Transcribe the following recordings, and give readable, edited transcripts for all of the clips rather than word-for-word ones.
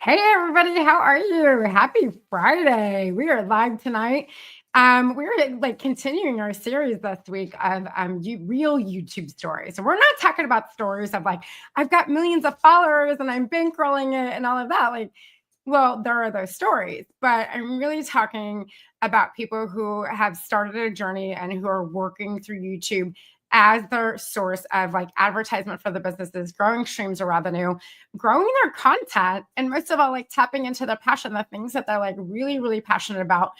Hey everybody, how are you? Happy Friday. We are live tonight. We're like continuing our series this week of real YouTube stories. So we're not talking about stories of like I've got millions of followers and I'm bankrolling it and all of that. Like, well, there are those stories, but I'm really talking about people who have started a journey and who are working through YouTube as their source of like advertisement for the businesses, growing streams of revenue, growing their content, and most of all, like tapping into their passion, the things that they're like really, really passionate about.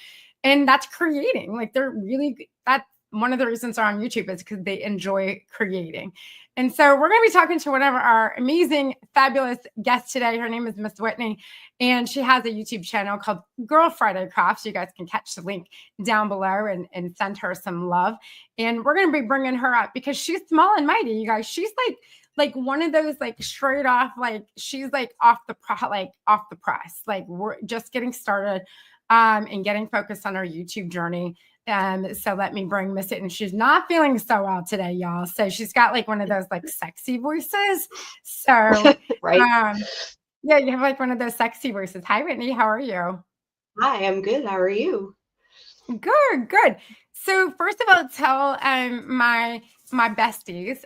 And that's creating. Like that's one of the reasons they're on YouTube is because they enjoy creating. And so we're going to be talking to one of our amazing, fabulous guests today. Her name is Miss Whitney, and she has a YouTube channel called Girl Friday Crafts. You guys can catch the link down below and send her some love. And we're going to be bringing her up because she's small and mighty, you guys. She's like one of those like straight off, like she's like off the press. Like we're just getting started and getting focused on our YouTube journey. So let me bring Miss It, and she's not feeling so well today, y'all. So she's got like one of those like sexy voices. So Right. yeah, you have like one of those sexy voices. Hi, Whitney. How are you? Hi, I'm good. How are you? Good, good. So first of all, tell my besties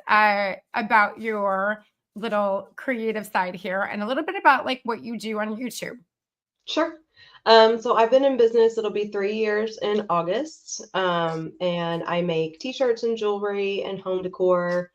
about your little creative side here and a little bit about like what you do on YouTube. Sure. So I've been in business, it'll be 3 years in August. And I make t-shirts and jewelry and home decor.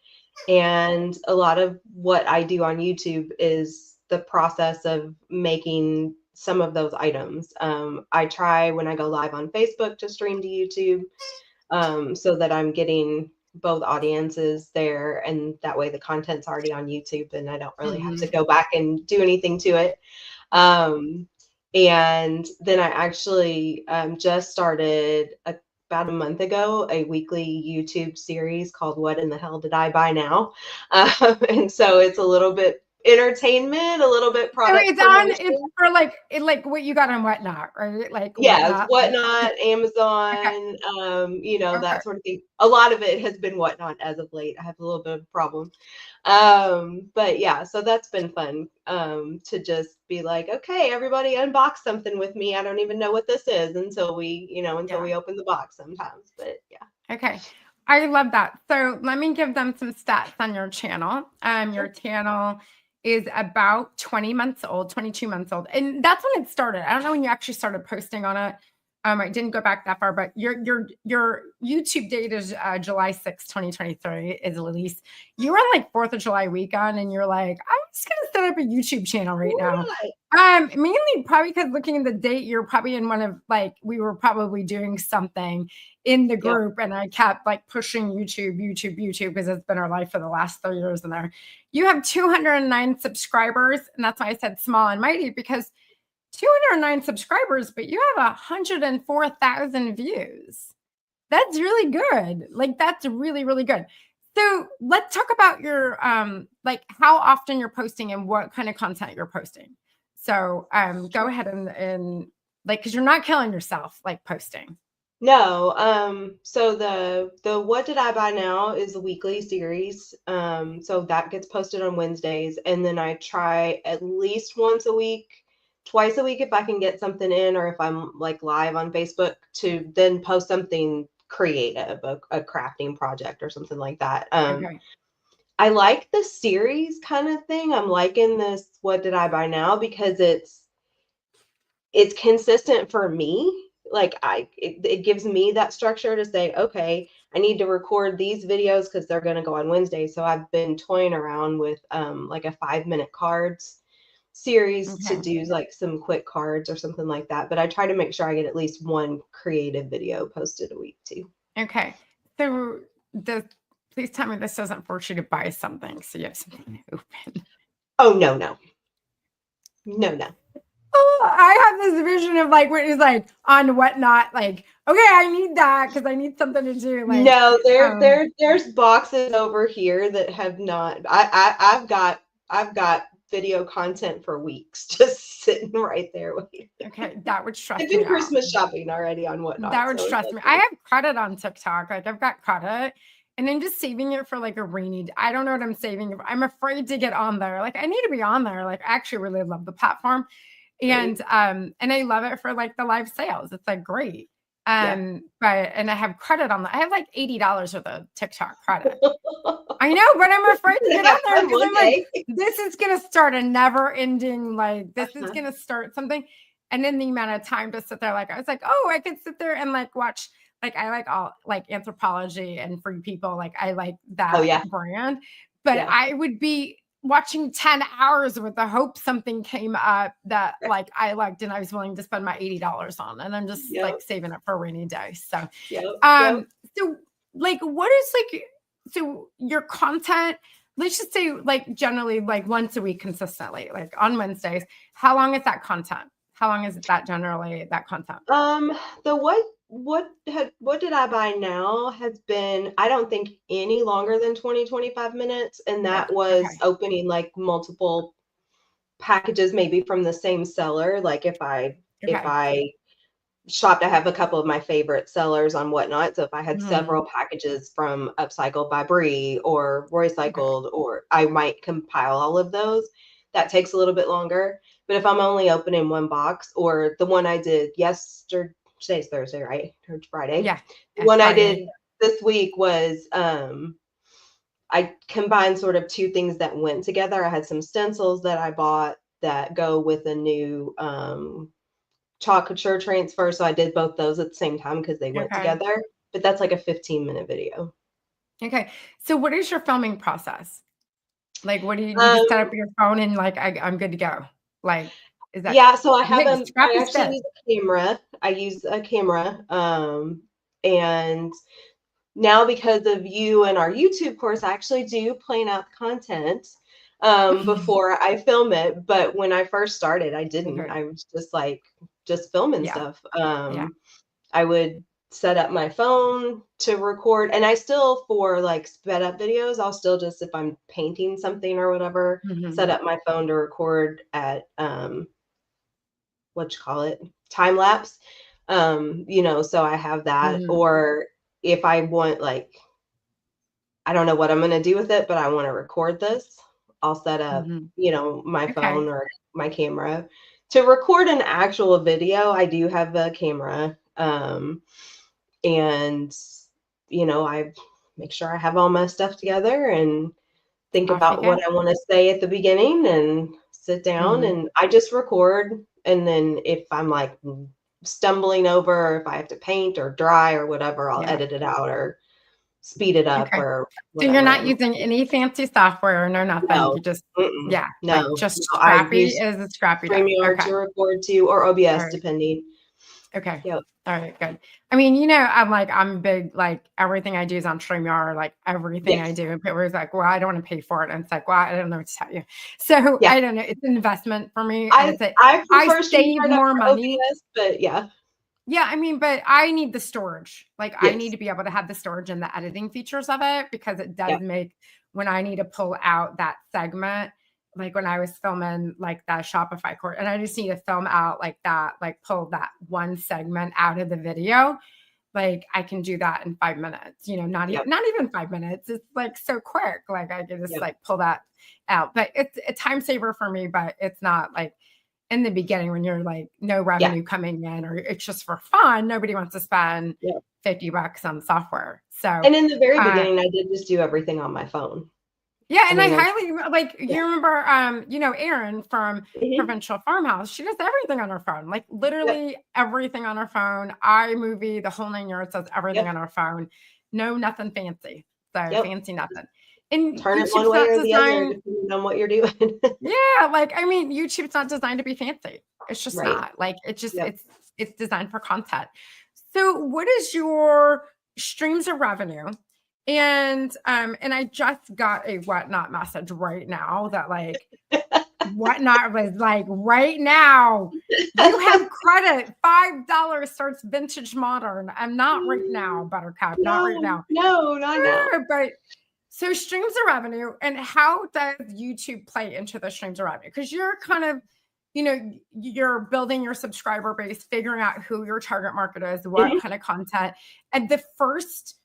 And a lot of what I do on YouTube is the process of making some of those items. I try when I go live on Facebook to stream to YouTube, so that I'm getting both audiences there, and that way the content's already on YouTube and I don't really have to go back and do anything to it. Um, and then I actually just started about a month ago a weekly YouTube series called What in the Hell Did I Buy Now? And so it's a little bit entertainment, a little bit So product it's promotion. for like what you got on Whatnot, right? Like Yes, Whatnot. Whatnot, Okay, Amazon, okay. that sort of thing. A lot of it has been Whatnot as of late. I have a little bit of a problem. But yeah, so that's been fun, to just be like, okay, everybody unbox something with me. I don't even know what this is until Yeah. we open the box sometimes. But yeah, Okay. I love that. So let me give them some stats on your channel. Your sure. channel is about 20 months old, 22 months old. And that's when it started. I don't know when you actually started posting on it. I didn't go back that far, but your YouTube date is July 6th, 2023 is the release. You were on like 4th of July weekend and you're like, I'm just gonna set up a YouTube channel right now. Right. Mainly probably because looking at the date, you're probably in one of like we were probably doing something in the Yep. group, and I kept like pushing YouTube because it's been our life for the last 3 years in there. You have 209 subscribers, and that's why I said small and mighty because 209 subscribers, but you have 104,000 views. That's really good. Like that's really, really good. So let's talk about your like how often you're posting and what kind of content you're posting. So go Sure. ahead and like because you're not killing yourself like posting. No, so the What Did I Buy Now is a weekly series. So that gets posted on Wednesdays, and then I try at least once a week, twice a week if I can get something in, or if I'm like live on Facebook to then post something creative, a crafting project or something like that. Okay. I like the series kind of thing. I'm liking this What Did I Buy Now because it's consistent for me. Like it gives me that structure to say, okay, I need to record these videos because they're going to go on Wednesday. So I've been toying around with like a 5-minute cards series to Okay. do like some quick cards or something like that. But I try to make sure I get at least one creative video posted a week too. Okay. So the please tell me this doesn't force you to buy something. So you have something to open. Oh, no, no, no, no. Oh, I have this vision of like what is like on Whatnot, like, okay, I need that because I need something to do. Like, No, um, there's boxes over here that have not. I've got video content for weeks just sitting right there waiting. okay, that would I've stress me been out. Christmas shopping already on That Whatnot, would so it's stress me. I okay. have credit on TikTok. Like I've got credit And I'm just saving it for like a I don't know what I'm saving. I'm afraid to get on there. Like I need to be on there. Like I actually really love the platform. Right. And I love it for like the live sales. It's like great. Yeah. And I have credit on that. I have like $80 worth of TikTok credit. I know, but I'm afraid to get on Have there fun because one I'm like, day. this is gonna start a never ending, like this is Uh-huh. gonna start something. And then the amount of time to sit there, like I was like, oh, I could sit there and like watch, like I like all like Anthropology and Free People, like I like Oh that yeah. brand, but Yeah. I would be watching 10 hours with the hope something came up that like I liked and I was willing to spend my $80 on. And I'm just Yep. like saving it for a rainy day. So Yep. Yep. um, so like what is like so your content, let's just say like generally like once a week consistently, like on Wednesdays, how long is that content? How long is that generally that content? The what did I buy now has been, I don't think, any longer than 20-25 minutes, and that Good. was Okay. opening like multiple packages maybe from the same seller. Like if Okay. I shopped, I have a couple of my favorite sellers on Whatnot. So if I had Mhm. several packages from Upcycled by Bree or Okay. Roycycled, or I might compile all of those. That takes a little bit longer. But if I'm only opening one box, or the one I did yesterday, today's Thursday, right? Or Friday. Yeah. The It's one I did Friday. this week was I combined sort of two things that went together. I had some stencils that I bought that go with a new caricature transfer. So I did both those at the same time because they went Okay. together. But that's like a 15-minute video. Okay. So what is your filming process? Like what do you just set Um, up your phone and like I'm good to go? Like is that yeah, so you take a I scrappy actually stick? use a camera. I use a camera. And now because of you and our YouTube course, I actually do plan out the content before I film it. But when I first started, I didn't. Okay. I was just like just filming Yeah. stuff. Yeah. I would set up my phone to record, and I still, for like sped up videos, I'll still just, if I'm painting something or whatever, set Mhm. up my phone to record at what you call it, time lapse. So I have that. Mhm. Or if I want, like, I don't know what I'm going to do with it, but I want to record this, I'll set up, Mhm. my Okay. phone or my camera to record an actual video. I do have a camera. And I make sure I have all my stuff together and think Off you about what go. I want to say at the beginning and sit down, Mhm. and I just record. And then if I'm like stumbling over, or if I have to paint or dry or whatever, I'll Yeah. edit it out or speed it up Okay. or So you're whatever. not And using any fancy software, no nothing. You no, just mm-mm, yeah, like no, just no, I scrappy use is a scrappy does. StreamYard Okay. to record to, or All OBS right. depending. Okay. Yep. All right, good. I mean, I'm big, like everything I do is on StreamYard, like everything I Yes. do. And people are like, well, I don't want to pay for it. And it's like, well, I don't know what to tell you. So Yeah. I don't know. It's an investment for me. And I it's a, I I prefer save StreamYard more over money. OBS, but yeah. Yeah, I mean, but I need the storage. Like I need Yes. to be able to have the storage and the editing features of it because it does Yep. make when I need to pull out that segment, like when I was filming like that Shopify course, and I just need to film out like that, like pull that one segment out of the video. Like I can do that in 5 minutes, Yep. not even 5 minutes. It's like so quick. Like I can just Yep. like pull that out. But it's a time saver for me, but it's not like in the beginning when you're like no Yeah. revenue coming in or it's just for fun, nobody wants to spend Yep. $50 on software. So And in the very uh beginning, I did just do everything on my phone. yeah, I and I mean, highly like yeah. you remember Erin from Mhm. Provincial Farmhouse. She does everything on her phone, like Yep. literally everything on her phone. iMovie, the whole 9 yards does everything Yep. on her phone. No, nothing fancy. So Yep. fancy nothing. And Turn it one YouTube's way not or the other, designed. depending on what you're doing. Yeah, like I mean, YouTube's not designed to be fancy. It's just Right. not. Like it just Yep. it's designed for content. So what is your streams of revenue? And I just got a Whatnot message right now that like Whatnot was like right now you have credit $5 starts vintage modern. I'm not right now, Buttercup, not right No, now. no, not now. But so streams of revenue and how does YouTube play into the streams of revenue? Because you're kind of, you're building your subscriber base, figuring out who your target market is, what Mhm. kind of content. And the first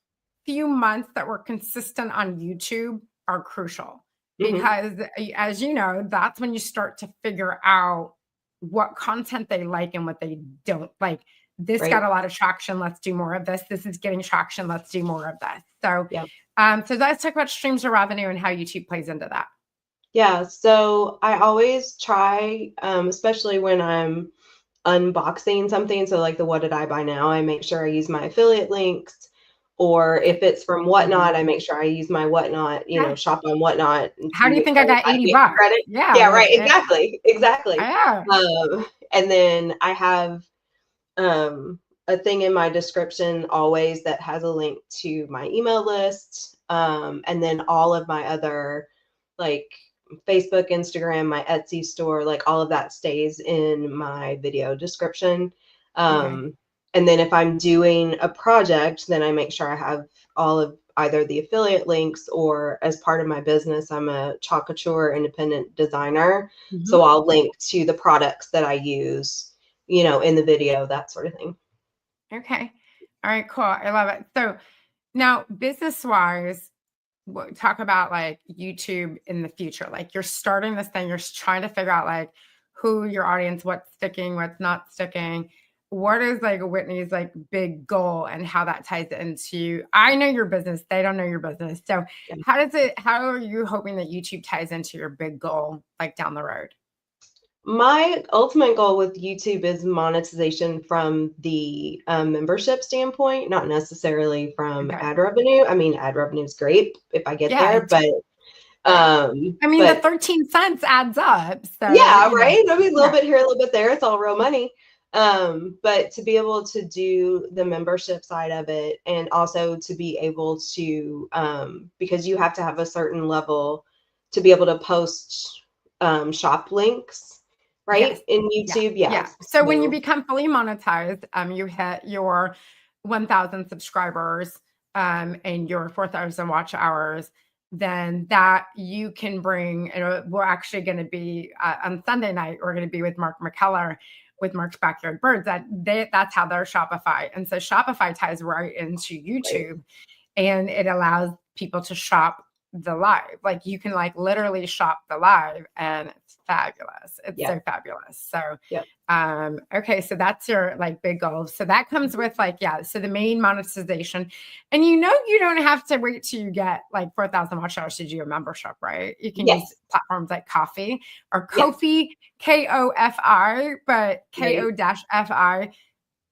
few months that we're consistent on YouTube are crucial Hmm. because, as you know, that's when you start to figure out what content they like and what they don't like. This got Right. a lot of traction. Let's do more of this. This is getting traction. Let's do more of this. So, Yeah. so let's talk about streams of revenue and how YouTube plays into that. Yeah. So I always try, especially when I'm unboxing something. So like the what did I buy now? I make sure I use my affiliate links. Or if it's from Whatnot, Mhm. I make sure I use my Whatnot, Yeah. shop on Whatnot How do you to think I got I 80 get bucks? credit. Yeah, Yeah, like right. Exactly. Exactly. yeah. And then I have a thing in my description always that has a link to my email list. And then all of my other like Facebook, Instagram, my Etsy store, like all of that stays in my video description. Okay. And then if I'm doing a project, then I make sure I have all of either the affiliate links or as part of my business, I'm a chalk couture independent designer. So Mhm. I'll link to the products that I use, in the video, that sort of thing. Okay. All right, cool. I love it. So now business-wise, talk about like YouTube in the future. Like you're starting this thing, you're trying to figure out like who your audience, what's sticking, what's not sticking. What is like Whitney's like big goal and how that ties into I know your business, they don't know your business. So Yeah. how are you hoping that YouTube ties into your big goal like down the road? My ultimate goal with YouTube is monetization from the membership standpoint, not necessarily from Okay. ad revenue. I mean, ad revenue is great if I get Yeah, there, it's right. I mean, the but 13 cents adds up. So, yeah, right. I mean, a little yeah. bit here, a little bit there. It's all real money. But to be able to do the membership side of it, and also to be able to, because you have to have a certain level to be able to post shop links, Yes. right? In Yeah. YouTube, Yeah. yes. So when you So become fully monetized, you hit your 1,000 subscribers, and your 4,000 watch hours, then that you can bring, we're actually going to be on Sunday night, we're going to be with Mark McKellar with Mark's Backyard Birds. That's how they're Shopify. And so Shopify ties right into right, YouTube and it allows people to shop the live. Like you can like literally shop the live and it's fabulous. It's yeah, so fabulous. So yeah, okay, so that's your like big goal. So that comes with like, yeah, so the main monetization. And you don't have to wait till you get like 4,000 watch hours to do a membership, right? You can use yes, platforms like Coffee or yes, Kofi, KOFI, but right. KO-FI.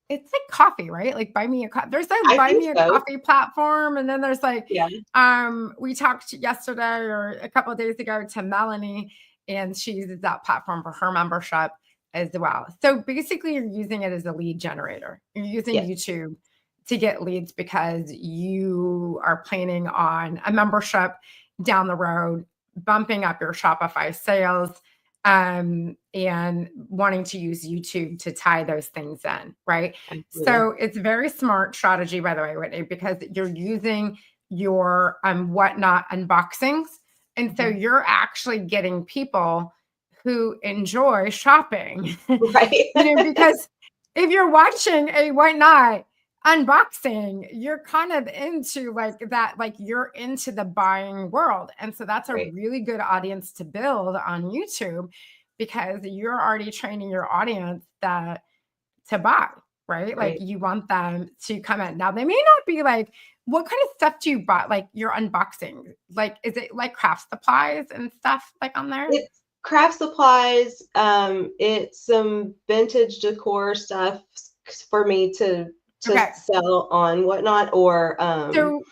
It's like coffee, right? Like buy me a coffee. There's a I buy think me a so. coffee platform. And then there's like, Yeah, we talked yesterday or a couple of days ago to Melanie, and she uses that platform for her membership as well. So basically, you're using it as a lead generator. You're using yes, YouTube to get leads because you are planning on a membership down the road, bumping up your Shopify sales, and wanting to use YouTube to tie those things in, right? absolutely. So it's very smart strategy, by the way, Whitney, because you're using your whatnot unboxings. And so Mhm. you're actually getting people who enjoy shopping, Right, because if you're watching a whatnot unboxing, you're kind of into like that, like you're into the buying world. And so that's a right, really good audience to build on YouTube because you're already training your audience that to buy, right? Like right. you want them to come in. Now they may not be like, what kind of stuff do you buy? Like your unboxing? Like, is it like craft supplies and stuff like on there? It's craft supplies. It's some vintage decor stuff for me to Okay. sell on Whatnot or So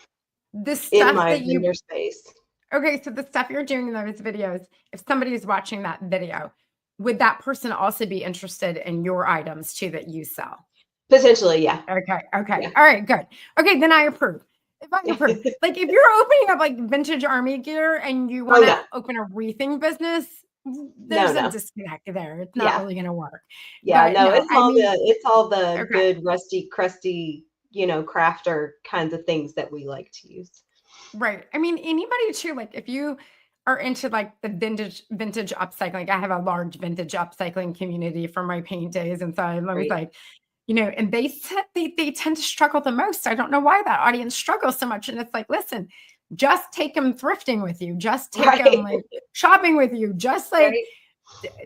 the in stuff my that you vendor space. okay, so the stuff you're doing in those videos, if somebody is watching that video, would that person also be interested in your items too that you sell? Potentially, yeah. Okay, okay. Yeah. All right, good. Okay, then I approve. If I approve. Like if you're opening up like vintage army gear and you Oh want to no. open a wreathing business, No, there's a no. disconnect there. It's not Yeah. really going to work. Yeah. But No, no, I mean, it's all the okay. good rusty, crusty, crafter kinds of things that we like to use. Right. I mean, anybody too, like if you are into like the vintage upcycling, I have a large vintage upcycling community from my paint days. And so I'm always Right. like, and they said they tend to struggle the most. I don't know why that audience struggles so much. And it's like, listen, just take them thrifting with you, just take them like shopping with you, just like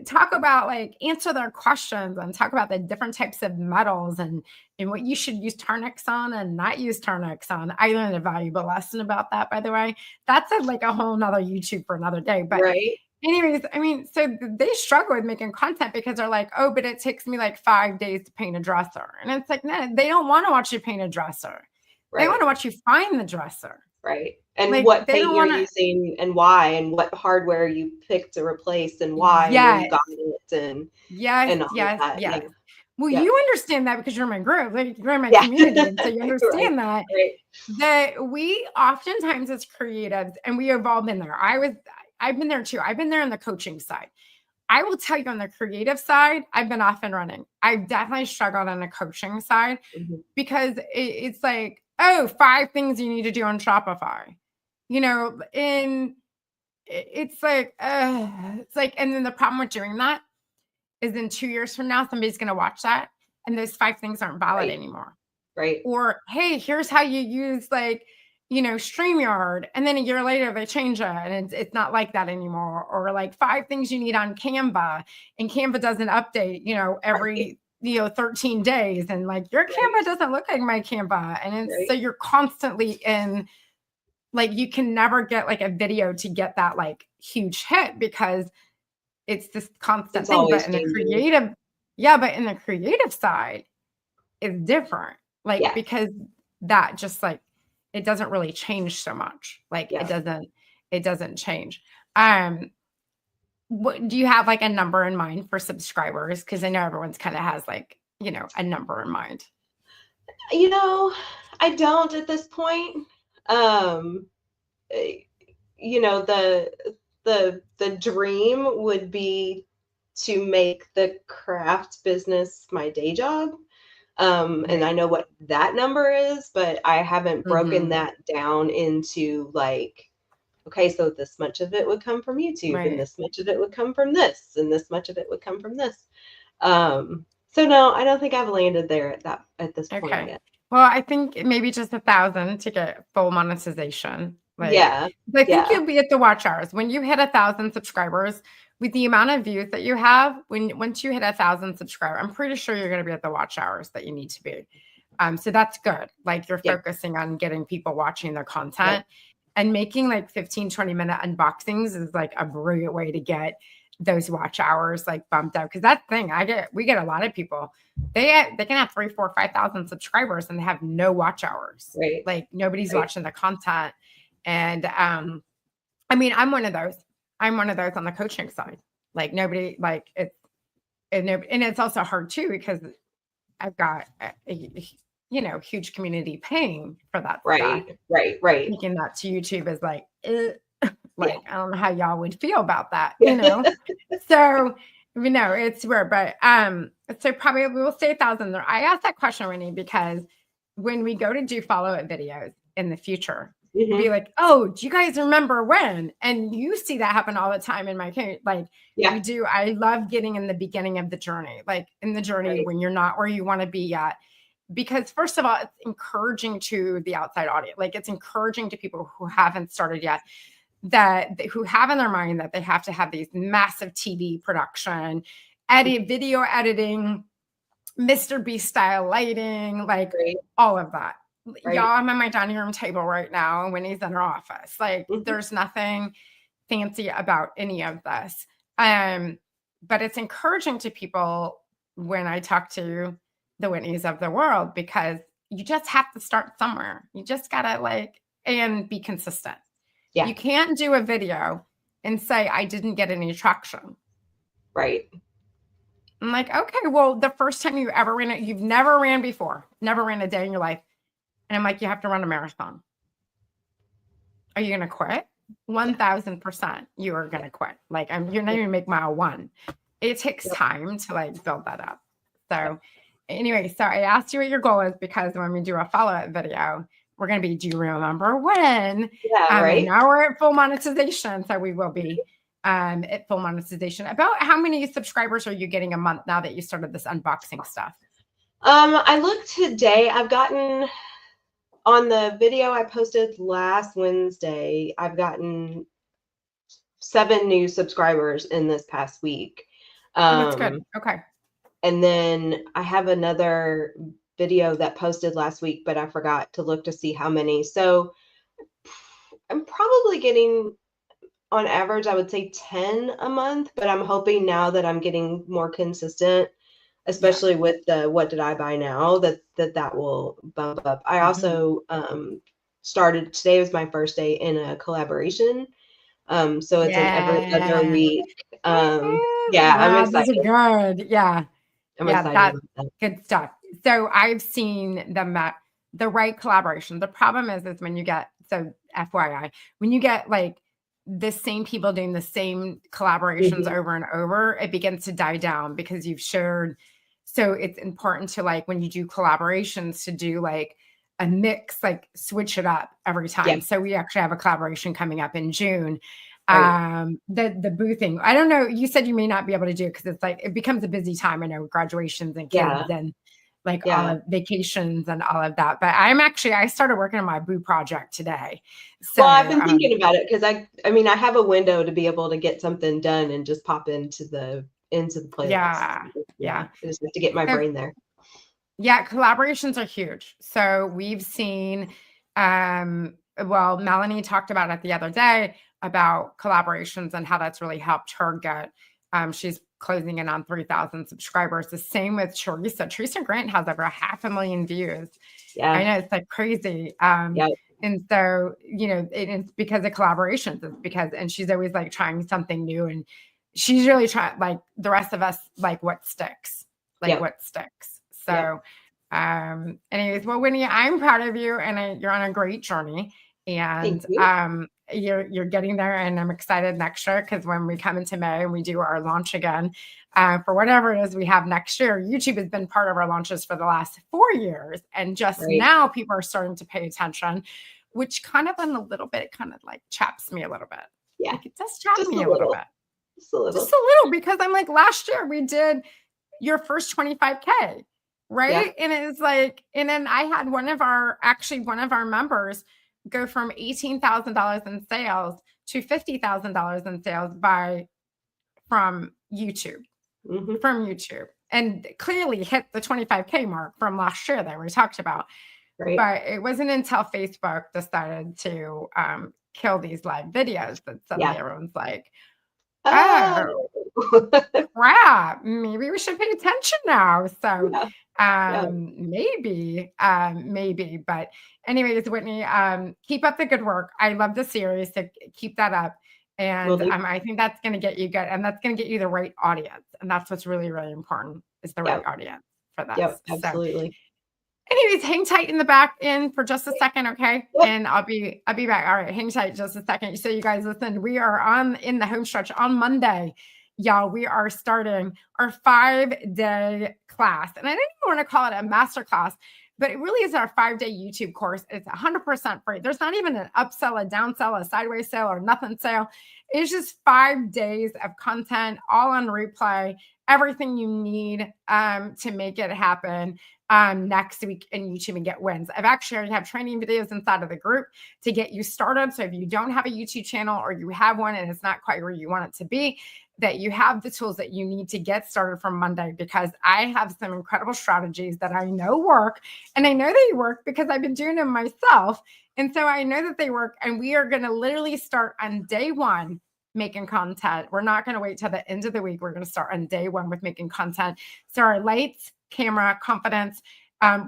talk about like answer their questions and talk about the different types of metals and what you should use Tarnix on and not use Tarnix on. I learned a valuable lesson about that, by the way. That's like a whole nother YouTube for another day. But anyways, I mean, so they struggle with making content because they're like, oh, but it takes me like 5 days to paint a dresser. And it's like, no, they don't want to watch you paint a dresser. They want to watch you find the dresser. Right. And like, what paint you're using and why, and what hardware you picked to replace and why, and where you got it, and all that. Yeah. Well, you understand that because you're in my group, like you're in my community, and so you understand that we oftentimes as creatives, and we have all been there. I've been there too. I've been there on the coaching side. I will tell you on the creative side, I've been off and running. I've definitely struggled on the coaching side because it's like, oh, 5 things you need to do on Shopify, and it's like, and then the problem with doing that is in 2 years from now, somebody's going to watch that and those 5 things aren't valid anymore. Right. Or, hey, here's how you use StreamYard. And then a year later they change it and it's not like that anymore. Or like 5 things you need on Canva, and Canva doesn't update, every 13 days, and like your Canva doesn't look like my Canva. And it's so you're constantly in, like, you can never get like a video to get that like huge hit because it's this constant thing. But in the creative, but in the creative side, it's different. Like, because that just like, it doesn't really change so much. Like it doesn't change. What do you have like a number in mind for subscribers? Because I know everyone's kind of has like, a number in mind. I don't at this point. The dream would be to make the craft business my day job. And I know what that number is, but I haven't broken that down into like, okay, so this much of it would come from YouTube, and this much of it would come from this, and this much of it would come from this. So no, I don't think I've landed there at this point yet. Well, I think maybe just 1,000 to get full monetization. I think you'll be at the watch hours when you hit 1,000 subscribers. With the amount of views that you have, once you hit 1,000 subscribers, I'm pretty sure you're going to be at the watch hours that you need to be. So that's good. Like you're focusing on getting people watching their content and making like 15, 20-minute unboxings is like a brilliant way to get those watch hours like bumped up. Cause that's the thing we get a lot of people, they can have 3, 4, 5,000 subscribers and they have no watch hours. Like nobody's watching the content. And, I mean, I'm one of those on the coaching side. Like nobody, like and it's also hard too, because I've got a huge community paying for that. Right. Making that to YouTube is like, I don't know how y'all would feel about that, So, it's weird, but, so probably we'll say 1,000 there. I asked that question, Whitney, because when we go to do follow-up videos in the future, be like, oh, do you guys remember when? And you see that happen all the time in my case. Like you do. I love getting in the beginning of the journey, like in the journey when you're not where you want to be yet. Because first of all, it's encouraging to the outside audience. Like it's encouraging to people who haven't started yet, who have in their mind that they have to have these massive TV production, video editing, Mr. Beast style lighting, like all of that. Y'all, I'm at my dining room table right now, and Whitney's in her office. Like, there's nothing fancy about any of this. But it's encouraging to people when I talk to the Whitneys of the world, because you just have to start somewhere. You just gotta and be consistent. You can't do a video and say, I didn't get any traction. Right. I'm like, okay, well, the first time you ever ran you've never ran before, never ran a day in your life. And I'm like, you have to run a marathon. Are you going to quit? 1,000% you are going to quit. Like, you're not even make mile 1. It takes time to build that up. So anyway, so I asked you what your goal is, because when we do a follow-up video, we're going to be, do you remember when? Now we're at full monetization. So we will be at full monetization. About how many subscribers are you getting a month now that you started this unboxing stuff? I looked today. I've gotten on the video I posted last Wednesday, I've gotten 7 new subscribers in this past week. Oh, that's good. Um, Okay. and then I have another video that posted last week, but I forgot to look to see how many. So I'm probably getting, on average, I would say 10 a month, but I'm hoping now that I'm getting more consistent, Yeah. especially with the what did I buy now, that will bump up. I Mhm. also started, today was my first day in a collaboration. So it's an every other Yeah. week. Yeah, I'm Yeah, those are excited. good. Yeah. I'm Yeah, excited that's about that. good stuff. So I've seen the right collaboration. The problem is when you get, so FYI, when you get like the same people doing the same collaborations Mhm. over and over, it begins to die down because you've shared. So it's important to, like, when you do collaborations, to do like a mix, like switch it up every Yeah, time. So we actually have a collaboration coming up in June. right. The boothing, I don't know, you said you may not be able to do it because it's like it becomes a busy time. I know, graduations and Yeah, kids and like all yeah. of vacations and all of that. But I started working on my boo project today. Well, I've So been thinking about it because I mean, I have a window to be able to get something done and just pop into the playlist. yeah, Yeah, yeah. I just have to get my So brain there. yeah, collaborations are huge. So we've seen, well, Melanie talked about it the other day about collaborations and how that's really helped her get, she's closing in on 3,000 subscribers. The same with Teresa. Teresa Grant has over 500,000 views. I Yeah, know, it's like crazy. yeah, And so, it's because of collaborations. It's because, and she's always like trying something new, and she's really trying, like the rest of us, like yeah, what sticks. yeah. So, anyways, well, Winnie, I'm proud of you, and you're on a great journey, Thank and you. you're getting there, and I'm excited next year because when we come into May and we do our launch again, for whatever it is we have next year, YouTube has been part of our launches for the last 4 years, and just Right. now people are starting to pay attention, which kind of in a little bit kind of like chaps me a little bit. Yeah, Like, it does chap just a me a little little, bit, just a just little. a little, because I'm like, last year we did your first 25K, Yeah. right? And it's like, and then I had one of our members go from $18,000 in sales to $50,000 in sales from YouTube, Hmm. from YouTube, and clearly hit the 25K mark from last year that we talked about. Right. But it wasn't until Facebook decided to kill these live videos that suddenly Yeah. everyone's like, oh, Oh. crap, maybe we should pay attention now. So Yeah. Yeah. maybe. But anyways, Whitney, keep up the good work. I love the series, so keep that up. Will And do. I think that's going to get you good, and that's going to get you the right audience. And that's what's really, really important, is the right Yep. audience for Yep. this. So Absolutely. anyways, hang tight in the back in for just a second, okay? Yep. And I'll be back. All right, hang tight just a second. So you guys listen, we are on in the home stretch on Monday. Y'all, we are starting our 5-day class. And I didn't even want to call it a master class, but it really is our 5-day YouTube course. It's 100% free. There's not even an upsell, a downsell, a sideways sale, or nothing sale. It's just 5 days of content, all on replay, everything you need to make it happen next week in YouTube and get wins. I've actually already have training videos inside of the group to get you started. So if you don't have a YouTube channel, or you have one and it's not quite where you want it to be, that you have the tools that you need to get started from Monday, because I have some incredible strategies that I know work, and I know they work because I've been doing them myself. And so I know that they work, and we are going to literally start on day one making content. We're not going to wait till the end of the week. We're going to start on day one with making content. So our lights, camera, confidence.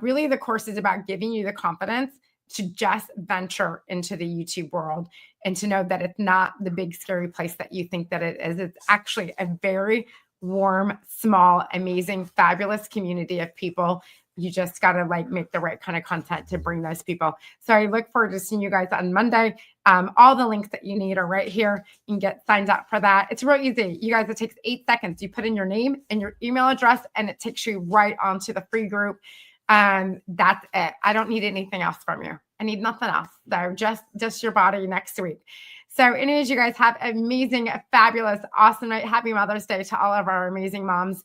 Really, the course is about giving you the confidence to just venture into the YouTube world, and to know that it's not the big, scary place that you think that it is. It's actually a very warm, small, amazing, fabulous community of people. You just got to like make the right kind of content to bring those people. So I look forward to seeing you guys on Monday. All the links that you need are right here. You can get signed up for that. It's real easy. You guys, it takes 8 seconds. You put in your name and your email address, and it takes you right onto the free group. That's it. I don't need anything else from you. I need nothing else. So just your body next week. So anyways, you guys have amazing, fabulous, awesome night. Happy Mother's Day to all of our amazing moms.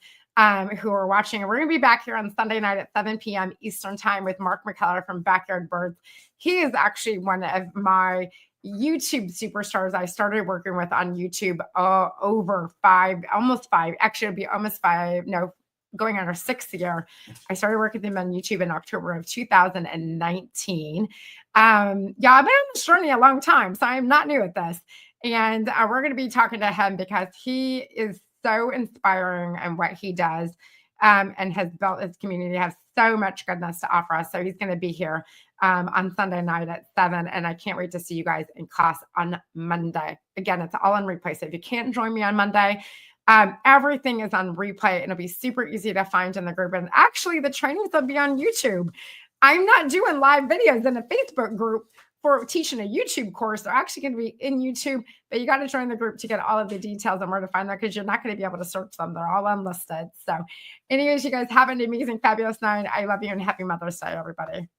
who are watching. And we're going to be back here on Sunday night at 7 p.m. Eastern time with Mark McKellar from Backyard Birds. He is actually one of my YouTube superstars I started working with on YouTube over almost five, actually it'll be almost five, no, going on our 6th year. I started working with him on YouTube in October of 2019. Yeah, I've been on this journey a long time, so I'm not new at this. And we're going to be talking to him because he is so inspiring in what he does, and has built his community, has so much goodness to offer us. So he's going to be here on Sunday night at 7. And I can't wait to see you guys in class on Monday. Again, it's all on replay. So if you can't join me on Monday, everything is on replay and it'll be super easy to find in the group. And actually the trainings will be on YouTube. I'm not doing live videos in a Facebook group for teaching a YouTube course. They're actually going to be in YouTube, but you got to join the group to get all of the details on where to find them because you're not going to be able to search them. They're all unlisted. So anyways, you guys have an amazing, fabulous night. I love you and happy Mother's Day, everybody.